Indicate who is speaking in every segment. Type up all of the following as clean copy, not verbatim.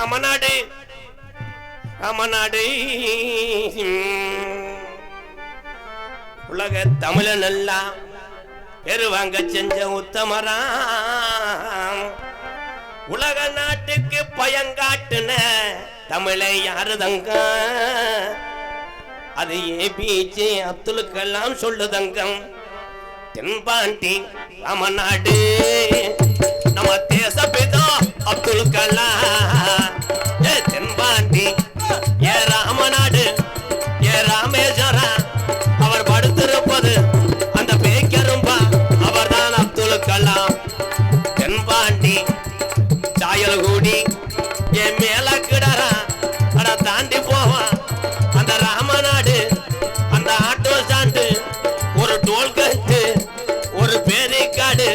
Speaker 1: ராமநாடு ராமநாடு உலக தமிழன் எல்லாம் பெருவாங்க செஞ்ச உத்தமராம். உலக நாட்டுக்கு பயங்காட்டுன தமிழை யாரு தங்க? அது ஏபிஜே அப்துல் கலாம் சொல்லுதங்கம். தென்பாண்டி ராமநாடு நம்ம தேசப்பிதா அப்துல் கலாம். தென்பாண்டி ஏ ராமநாடு ஏ ராமேஸ்வரா அவர் படுத்திருப்பது அந்த பேக்கரும்பா அவர்தான் அப்துல் கலாம். தென்பாண்டி சாயல்குடி ஏ மேல கிடரா அட தாண்டி போவான் அந்த ராமநாடு. அந்த ஆட்டோ ஸ்டாண்டு ஒரு டோல்கட்டு ஒரு பேரிக்காடு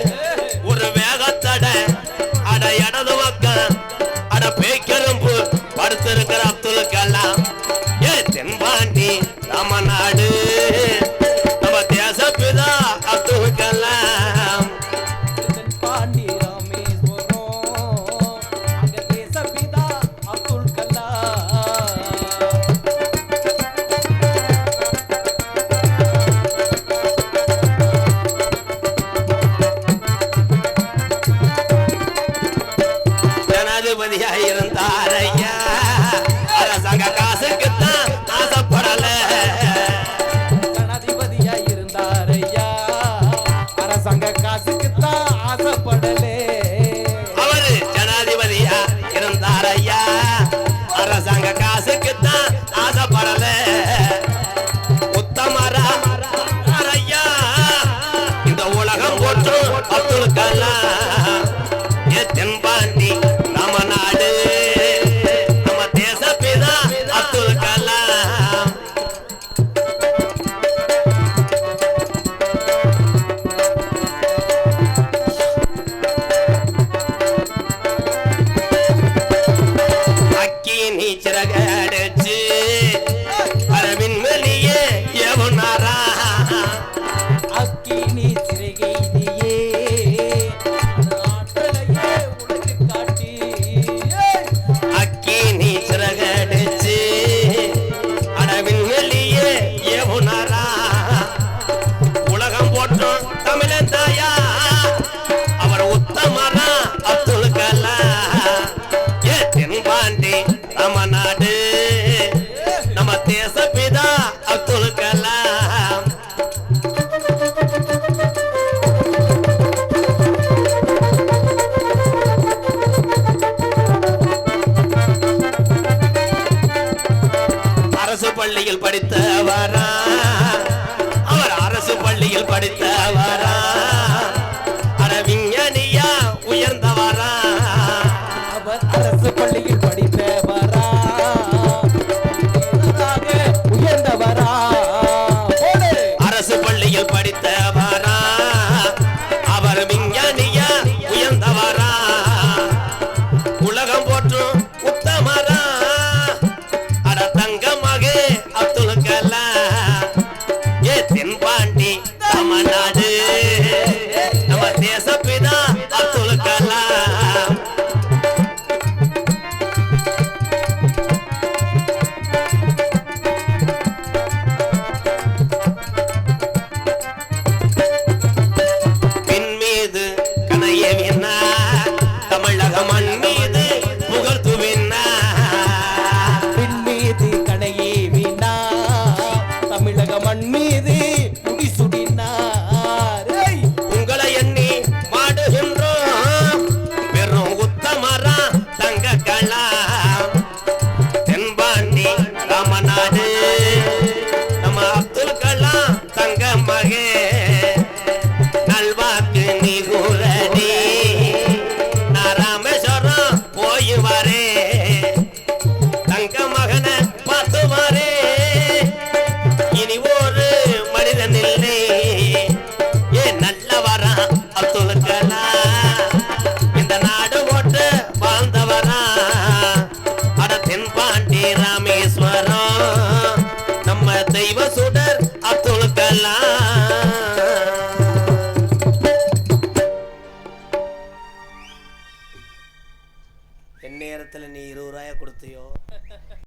Speaker 1: ஒரு வேகத்தட அட இடது பக்கம் அட பேக்கரும்பு படுத்திருக்கிற அப்துல் கலாம். ஏ தென்பாண்டி ராமநாடு நம்ம தேசப்பிதா அப்துல் கலாம்.
Speaker 2: தென்பாண்டி ராமேஸ்வரம் அங்க தேசப்பிதா அப்துல் கலாம்.
Speaker 1: ஜனாதிபதியாக இருந்தார் ஐயா, அரசாங்க காசுக்குத்தான் ஆசைப்படல.
Speaker 2: ஜனாதிபதியா இருந்தார் ஐயா, அரசாங்க காசுக்குத்தான் ஆசைப்படலே.
Speaker 1: அவரு ஜனாதிபதியா இருந்தார் ஐயா, அரசாங்க காசுக்குத்தான் ஆசைப்படல. உத்தமரா ஐயா இந்த உலகம் போற்றும் அப்துல் கலாம். ஏ தென்பாண்டி ராமநாடு நம்ம தேசப்பிதா அப்துல் கலாம். அக்கி நீச்சரகடிச்சு அரவின் வெளியே எவனாரா
Speaker 2: அக்கி நீ சிறகையிலேயே ஆற்றலையே உனக்கு காட்டி.
Speaker 1: அக்கி நீச்சரகடிச்சு அரவின் வெளியே எவனாரா உலகம் போற்றும் தமிழன் தாயா அவர் உத்தமரா அப்துல் கலாம். ஏ தென்பாண்டி ராமநாடு நம்ம தேசப்பிதா அப்துல் கலாம். அரசு பள்ளியில் படித்தவரா அவர் அரசு பள்ளியில் படித்தவரா அட விஞ்ஞானியா உயர்ந்தவரா.
Speaker 2: அவர் அரசு பள்ளியில் படித்தவரா உயர்ந்தவரா.
Speaker 1: அரசு பள்ளியில் படித்தவரா அவர் விஞ்ஞானியா உயர்ந்தவரா. உலகம் போற்றும் உத்தமரா அட தங்கமகே அப்துல் கலாம். ஏ தென்பாண்டி ராமநாடு நம்ம தேசப்பிதா அப்துல் கலாம். நேரத்துல நீ 20 ரூபாய கொடுத்தியோ